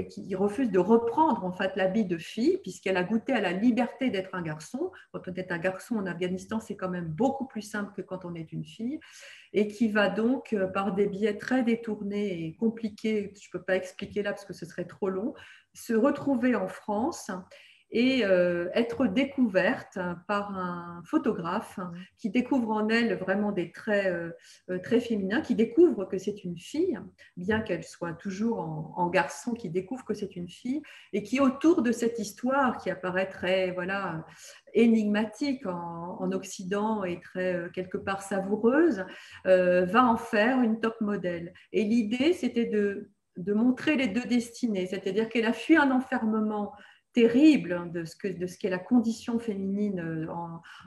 qui refuse de reprendre en fait l'habit de fille, puisqu'elle a goûté à la liberté d'être un garçon. Quand on est un garçon en Afghanistan, c'est quand même beaucoup plus simple que quand on est une fille, et qui va donc, par des biais très détournés et compliqués, je ne peux pas expliquer là parce que ce serait trop long, se retrouver en France et être découverte par un photographe qui découvre en elle vraiment des traits très féminins, qui découvre que c'est une fille, bien qu'elle soit toujours en garçon, qui découvre que c'est une fille, et qui, autour de cette histoire qui apparaît très énigmatique en Occident et très quelque part savoureuse, va en faire une top modèle. Et l'idée, c'était de montrer les deux destinées, c'est-à-dire qu'elle a fui un enfermement terrible de ce qu'est la condition féminine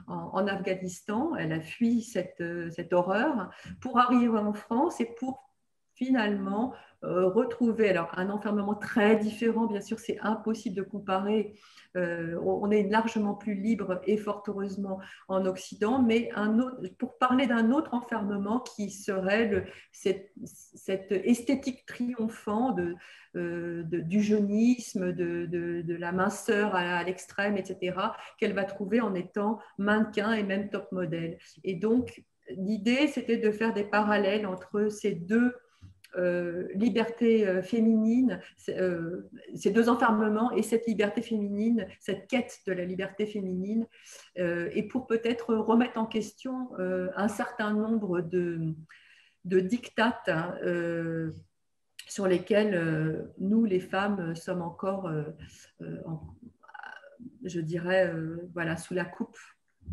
en Afghanistan. Elle a fui cette horreur pour arriver en France et pour finalement retrouver un enfermement très différent. Bien sûr, c'est impossible de comparer. On est largement plus libre et fort heureusement en Occident, mais pour parler d'un autre enfermement qui serait cette esthétique triomphante du jeunisme, de la minceur à l'extrême, etc., qu'elle va trouver en étant mannequin et même top modèle. Et donc, l'idée, c'était de faire des parallèles entre ces deux liberté féminine, ces deux enfermements et cette liberté féminine, cette quête de la liberté féminine, et pour peut-être remettre en question un certain nombre de dictates sur lesquels nous, les femmes, sommes encore, je dirais, sous la coupe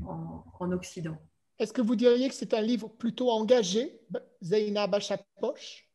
en Occident. Est-ce que vous diriez que c'est un livre plutôt engagé, Zeina Bâche à poche?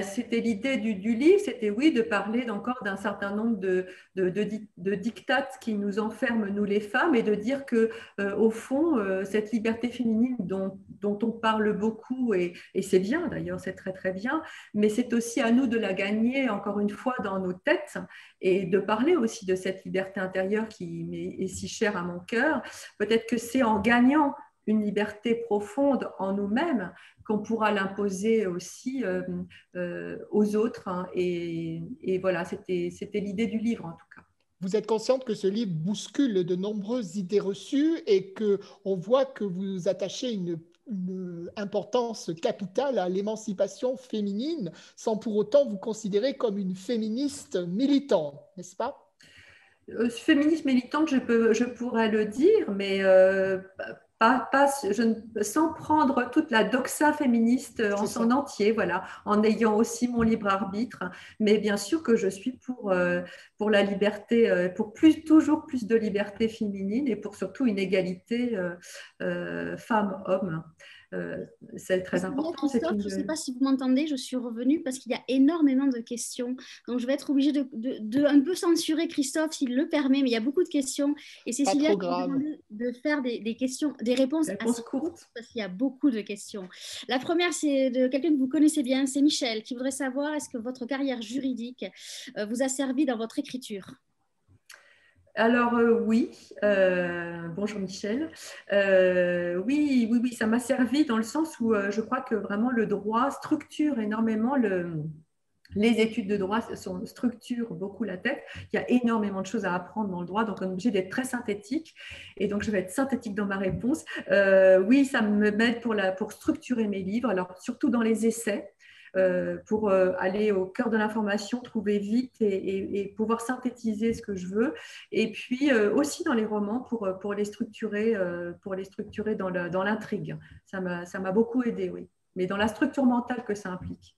C'était l'idée du livre, c'était oui, de parler encore d'un certain nombre de dictates qui nous enferment, nous les femmes, et de dire que au fond, cette liberté féminine dont on parle beaucoup, et c'est bien d'ailleurs, c'est très très bien, mais c'est aussi à nous de la gagner encore une fois dans nos têtes, et de parler aussi de cette liberté intérieure qui est si chère à mon cœur. Peut-être que c'est en gagnant une liberté profonde en nous-mêmes qu'on pourra l'imposer aussi aux autres. Hein. Et voilà, c'était l'idée du livre en tout cas. Vous êtes consciente que ce livre bouscule de nombreuses idées reçues et qu'on voit que vous attachez une importance capitale à l'émancipation féminine sans pour autant vous considérer comme une féministe militante, n'est-ce pas? Féministe militante, je pourrais le dire, mais sans prendre toute la doxa féministe en son entier, voilà, en ayant aussi mon libre arbitre. Mais bien sûr que je suis pour la liberté, pour toujours plus de liberté féminine et pour surtout une égalité femmes-hommes. C'est très important. Christophe, je ne sais pas si vous m'entendez, je suis revenue parce qu'il y a énormément de questions. Donc, je vais être obligée de un peu censurer Christophe s'il le permet, mais il y a beaucoup de questions. Et Cécilia m'a demandé de faire des questions, des réponses assez courtes parce qu'il y a beaucoup de questions. La première, c'est de quelqu'un que vous connaissez bien, c'est Michel, qui voudrait savoir est-ce que votre carrière juridique vous a servi dans votre écriture? Alors oui, bonjour Michel. Oui, ça m'a servi dans le sens où je crois que vraiment le droit structure énormément les études de droit structurent beaucoup la tête. Il y a énormément de choses à apprendre dans le droit, donc on est obligé d'être très synthétique. Et donc, je vais être synthétique dans ma réponse. Oui, ça m'aide pour structurer mes livres, alors surtout dans les essais. Pour aller au cœur de l'information, trouver vite et pouvoir synthétiser ce que je veux. Et puis aussi dans les romans pour les structurer dans l'intrigue. Ça m'a beaucoup aidé, oui. Mais dans la structure mentale que ça implique.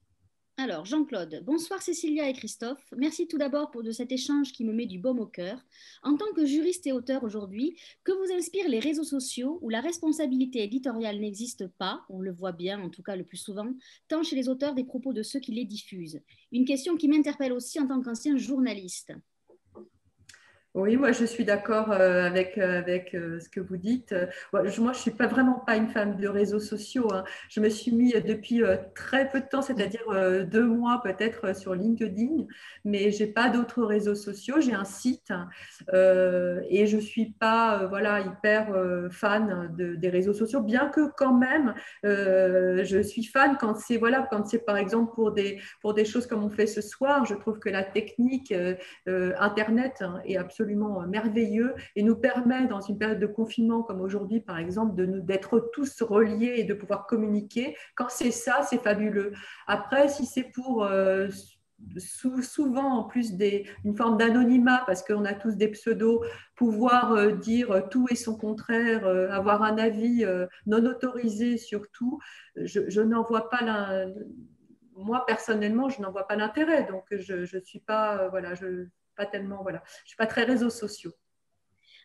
Alors, Jean-Claude, bonsoir Cécilia et Christophe. Merci tout d'abord de cet échange qui me met du baume au cœur. En tant que juriste et auteur aujourd'hui, que vous inspirent les réseaux sociaux où la responsabilité éditoriale n'existe pas, on le voit bien en tout cas le plus souvent, tant chez les auteurs des propos de ceux qui les diffusent? Une question qui m'interpelle aussi en tant qu'ancien journaliste. Oui, moi je suis d'accord avec ce que vous dites. Moi je ne suis vraiment pas une femme de réseaux sociaux. Hein. Je me suis mis depuis très peu de temps, c'est-à-dire 2 mois peut-être sur LinkedIn, mais je n'ai pas d'autres réseaux sociaux. J'ai un site et je ne suis pas hyper fan des réseaux sociaux, bien que quand même je suis fan quand c'est par exemple pour des choses comme on fait ce soir. Je trouve que la technique Internet est absolument merveilleux et nous permet dans une période de confinement comme aujourd'hui par exemple d'être tous reliés et de pouvoir communiquer. Quand c'est ça, c'est fabuleux. Après, si c'est pour souvent en plus une forme d'anonymat parce qu'on a tous des pseudos, pouvoir dire tout et son contraire, avoir un avis non autorisé sur tout, je n'en vois pas moi personnellement je n'en vois pas l'intérêt, donc je suis pas pas tellement, je ne suis pas très réseaux sociaux.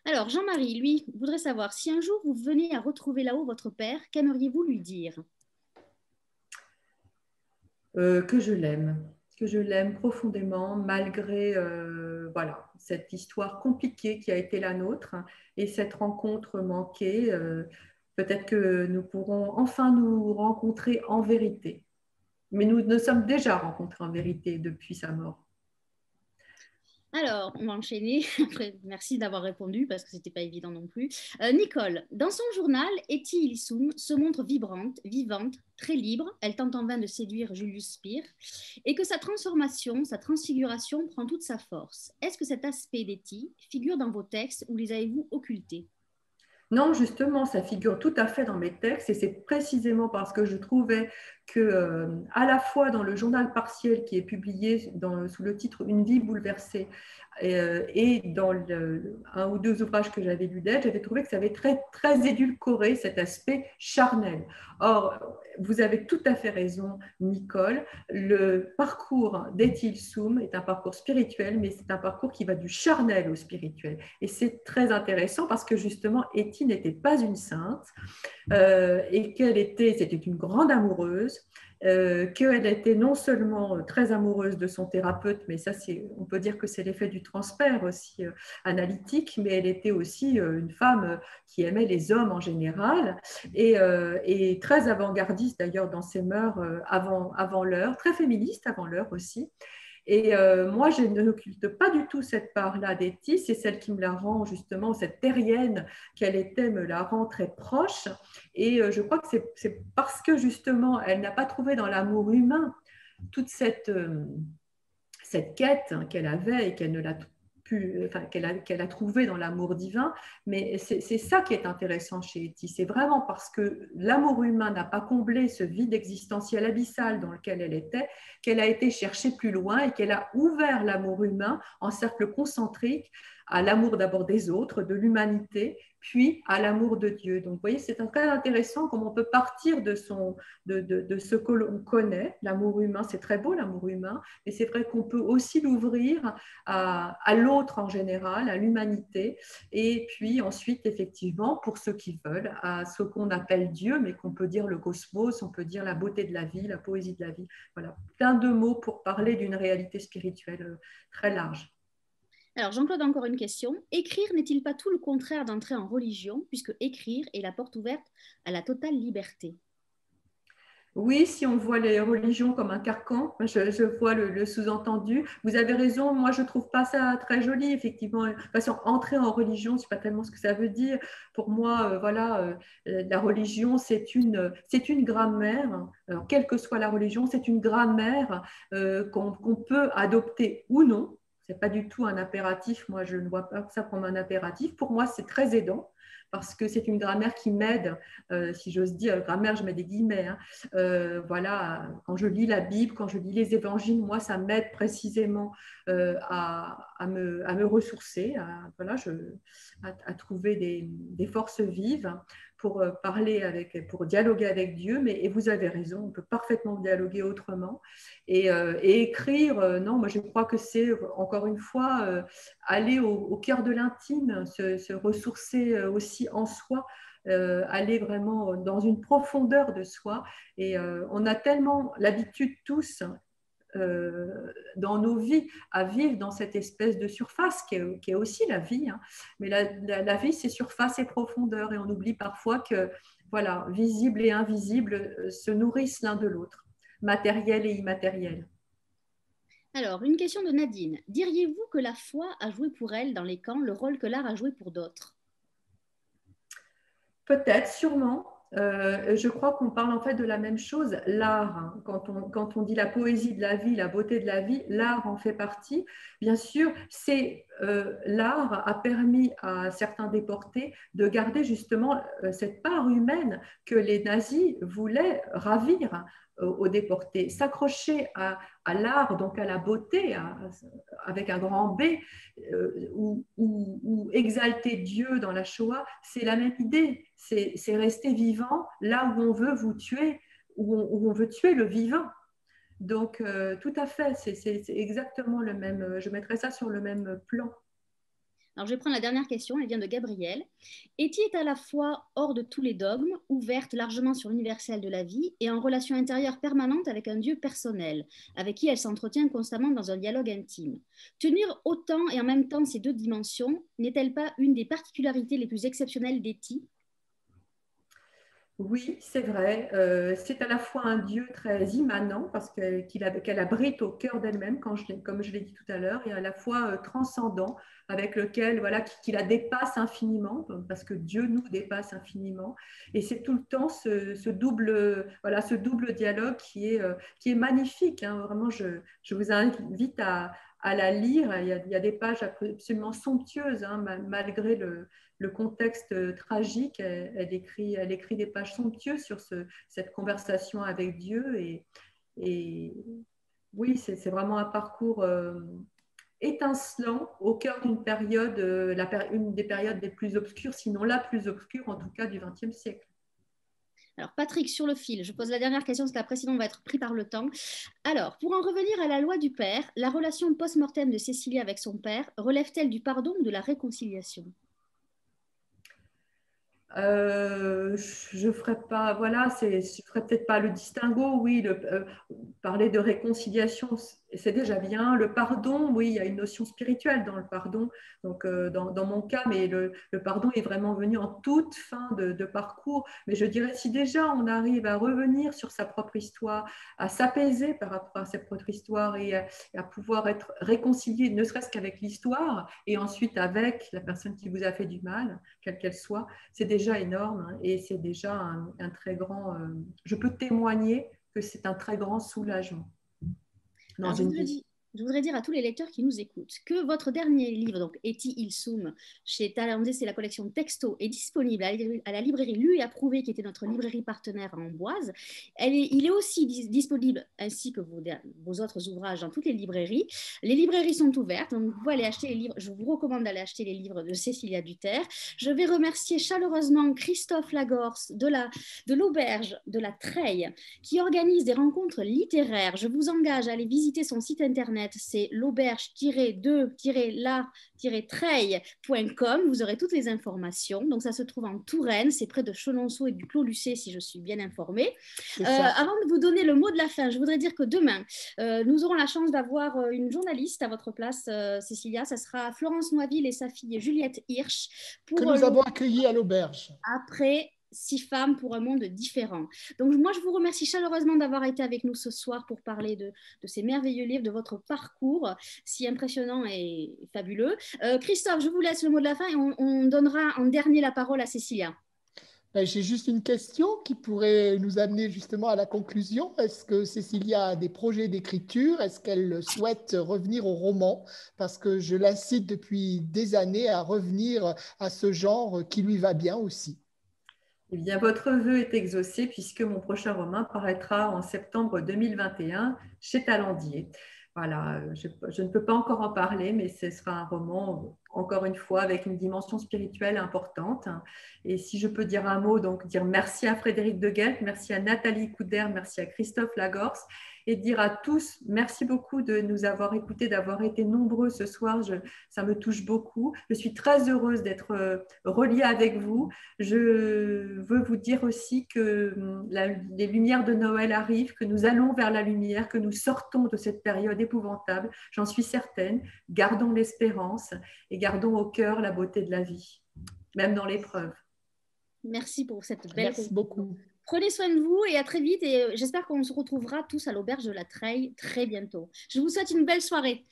Alors, Jean-Marie, lui, voudrait savoir si un jour vous venez à retrouver là-haut votre père, qu'aimeriez-vous lui dire? Que je l'aime profondément, malgré cette histoire compliquée qui a été la nôtre et cette rencontre manquée. Peut-être que nous pourrons enfin nous rencontrer en vérité. Mais nous nous sommes déjà rencontrés en vérité depuis sa mort. Alors, on va enchaîner. Après, merci d'avoir répondu parce que ce n'était pas évident non plus. Nicole, dans son journal, Etty Ilissoum se montre vibrante, vivante, très libre. Elle tente en vain de séduire Julius Speer et que sa transformation, sa transfiguration prend toute sa force. Est-ce que cet aspect d'Etty figure dans vos textes ou les avez-vous occultés? Non, justement, ça figure tout à fait dans mes textes et c'est précisément parce que je trouvais que, à la fois dans le journal partiel qui est publié sous le titre Une vie bouleversée et dans un ou deux ouvrages que j'avais lus d'elle, j'avais trouvé que ça avait très, très édulcoré cet aspect charnel. Or, vous avez tout à fait raison, Nicole, le parcours d'Etty Ilissoum est un parcours spirituel, mais c'est un parcours qui va du charnel au spirituel. Et c'est très intéressant parce que justement, Etty n'était pas une sainte et c'était une grande amoureuse. Qu'elle était non seulement très amoureuse de son thérapeute, mais ça, on peut dire que c'est l'effet du transfert aussi analytique, mais elle était aussi une femme qui aimait les hommes en général et très avant-gardiste d'ailleurs dans ses mœurs avant l'heure, très féministe avant l'heure aussi. Et moi, je n'occulte pas du tout cette part-là d'Etty, c'est celle qui me la rend justement, cette terrienne qu'elle était, me la rend très proche. Et je crois que c'est parce que justement, elle n'a pas trouvé dans l'amour humain toute cette quête qu'elle avait et qu'elle ne l'a qu'elle a trouvé dans l'amour divin, mais c'est ça qui est intéressant chez Etty. C'est vraiment parce que l'amour humain n'a pas comblé ce vide existentiel abyssal dans lequel elle était, qu'elle a été chercher plus loin et qu'elle a ouvert l'amour humain en cercle concentrique à l'amour d'abord des autres, de l'humanité, puis à l'amour de Dieu. Donc, vous voyez, c'est très intéressant comment on peut partir de ce que l'on connaît. L'amour humain, c'est très beau, l'amour humain, mais c'est vrai qu'on peut aussi l'ouvrir à l'autre en général, à l'humanité, et puis ensuite, effectivement, pour ceux qui veulent, à ce qu'on appelle Dieu, mais qu'on peut dire le cosmos, on peut dire la beauté de la vie, la poésie de la vie. Voilà, plein de mots pour parler d'une réalité spirituelle très large. Alors, Jean-Claude, encore une question. Écrire n'est-il pas tout le contraire d'entrer en religion, puisque écrire est la porte ouverte à la totale liberté? Oui, si on voit les religions comme un carcan, je vois le sous-entendu. Vous avez raison, moi je ne trouve pas ça très joli, effectivement. De toute façon, entrer en religion, je ne sais pas tellement ce que ça veut dire. Pour moi, la religion, c'est une grammaire. Alors, quelle que soit la religion, c'est une grammaire qu'on peut adopter ou non. Ce n'est pas du tout un impératif. Moi, je ne vois pas ça comme un impératif. Pour moi, c'est très aidant parce que c'est une grammaire qui m'aide, si j'ose dire, grammaire, je mets des guillemets, hein, voilà, quand je lis la Bible, quand je lis les évangiles, moi, ça m'aide précisément à me ressourcer, à trouver des forces vives pour pour dialoguer avec Dieu. Et vous avez raison, on peut parfaitement dialoguer autrement. Et écrire, non, moi je crois que c'est, encore une fois, aller au cœur de l'intime, se ressourcer aussi en soi, aller vraiment dans une profondeur de soi. Et on a tellement l'habitude tous dans nos vies à vivre dans cette espèce de surface qui est aussi la vie. Hein. Mais la vie, c'est surface et profondeur. Et on oublie parfois que voilà, visible et invisible se nourrissent l'un de l'autre, matériel et immatériel. Alors, une question de Nadine. Diriez-vous que la foi a joué pour elle dans les camps le rôle que l'art a joué pour d'autres? Peut-être, sûrement. Je crois qu'on parle en fait de la même chose, l'art. Hein. Quand on dit la poésie de la vie, la beauté de la vie, l'art en fait partie. Bien sûr, l'art a permis à certains déportés de garder justement cette part humaine que les nazis voulaient ravir aux déportés. S'accrocher à l'art, donc à la beauté, avec un grand B, ou exalter Dieu dans la Shoah, c'est la même idée. C'est rester vivant là où on veut vous tuer, où on veut tuer le vivant. Donc, tout à fait, c'est exactement le même. Je mettrais ça sur le même plan. Alors, je vais prendre la dernière question, elle vient de Gabriel. Etty est à la fois hors de tous les dogmes, ouverte largement sur l'universel de la vie et en relation intérieure permanente avec un Dieu personnel, avec qui elle s'entretient constamment dans un dialogue intime. Tenir autant et en même temps ces deux dimensions, n'est-elle pas une des particularités les plus exceptionnelles d'Etty? Oui, c'est vrai. C'est à la fois un Dieu très immanent parce qu'elle abrite au cœur d'elle-même, comme je l'ai dit tout à l'heure, et à la fois transcendant, avec lequel, voilà, qui la dépasse infiniment, parce que Dieu nous dépasse infiniment. Et c'est tout le temps ce double dialogue qui est magnifique. Hein. Vraiment, je vous invite à la lire. Il y a des pages absolument somptueuses, hein, malgré le contexte tragique. Elle écrit des pages somptueuses sur cette conversation avec Dieu. Et oui, c'est vraiment un parcours étincelant au cœur d'une période, une des périodes les plus obscures, sinon la plus obscure, en tout cas, du XXe siècle. Alors, Patrick, sur le fil, je pose la dernière question parce qu'après, sinon, on va être pris par le temps. Alors, pour en revenir à la loi du père, la relation post-mortem de Cécilia avec son père relève-t-elle du pardon ou de la réconciliation? Je ferai ferai peut-être pas le distinguo. Oui, parler de réconciliation, c'est déjà bien. Le pardon, oui, il y a une notion spirituelle dans le pardon, donc dans mon cas, mais le pardon est vraiment venu en toute fin de parcours. Mais je dirais, si déjà on arrive à revenir sur sa propre histoire, à s'apaiser par rapport à sa propre histoire et à pouvoir être réconcilié, ne serait-ce qu'avec l'histoire, et ensuite avec la personne qui vous a fait du mal, quelle qu'elle soit, c'est déjà énorme, hein, et c'est déjà un très grand... je peux témoigner que c'est un très grand soulagement dans Alors, une vie. je voudrais dire à tous les lecteurs qui nous écoutent que votre dernier livre, donc Eti il Sum, chez Talandé, c'est la collection Texto, est disponible à la librairie Lu et Approuvé, qui était notre librairie partenaire à Amboise. Il est aussi disponible, ainsi que vos autres ouvrages, dans toutes les librairies. Les librairies sont ouvertes, donc vous pouvez aller acheter les livres. Je vous recommande d'aller acheter les livres de Cécilia Duterre. Je vais remercier chaleureusement Christophe Lagorce de l'Auberge de la Treille, qui organise des rencontres littéraires. Je vous engage à aller visiter son site internet, c'est l'auberge-de-la-treille.com. Vous aurez toutes les informations. Donc ça se trouve en Touraine, c'est près de Chenonceau et du Clos-Lucé, si je suis bien informée. Avant de vous donner le mot de la fin, je voudrais dire que demain, nous aurons la chance d'avoir une journaliste à votre place, Cécilia. Ça sera Florence Noiville et sa fille Juliette Hirsch. Que nous avons accueilli à l'auberge. Après 6 femmes pour un monde différent. Donc moi, je vous remercie chaleureusement d'avoir été avec nous ce soir pour parler de ces merveilleux livres, de votre parcours si impressionnant et fabuleux. Christophe, je vous laisse le mot de la fin et on donnera en dernier la parole à Cécilia. J'ai juste une question qui pourrait nous amener justement à la conclusion. Est-ce que Cécilia a des projets d'écriture? Est-ce qu'elle souhaite revenir au roman? Parce que je l'incite depuis des années à revenir à ce genre qui lui va bien aussi. Eh bien, votre vœu est exaucé puisque mon prochain roman paraîtra en septembre 2021 chez Talandier. Voilà, je ne peux pas encore en parler, mais ce sera un roman, encore une fois, avec une dimension spirituelle importante. Et si je peux dire un mot, donc dire merci à Frédéric de Guelt, merci à Nathalie Couder, merci à Christophe Lagorce, et dire à tous merci beaucoup de nous avoir écoutés, d'avoir été nombreux ce soir. Ça me touche beaucoup. Je suis très heureuse d'être reliée avec vous. Je veux vous dire aussi que les lumières de Noël arrivent, que nous allons vers la lumière, que nous sortons de cette période épouvantable. J'en suis certaine. Gardons l'espérance et gardons au cœur la beauté de la vie, même dans l'épreuve. Merci pour cette belle Merci beaucoup. Prenez soin de vous et à très vite. Et j'espère qu'on se retrouvera tous à l'auberge de la Treille très bientôt. Je vous souhaite une belle soirée.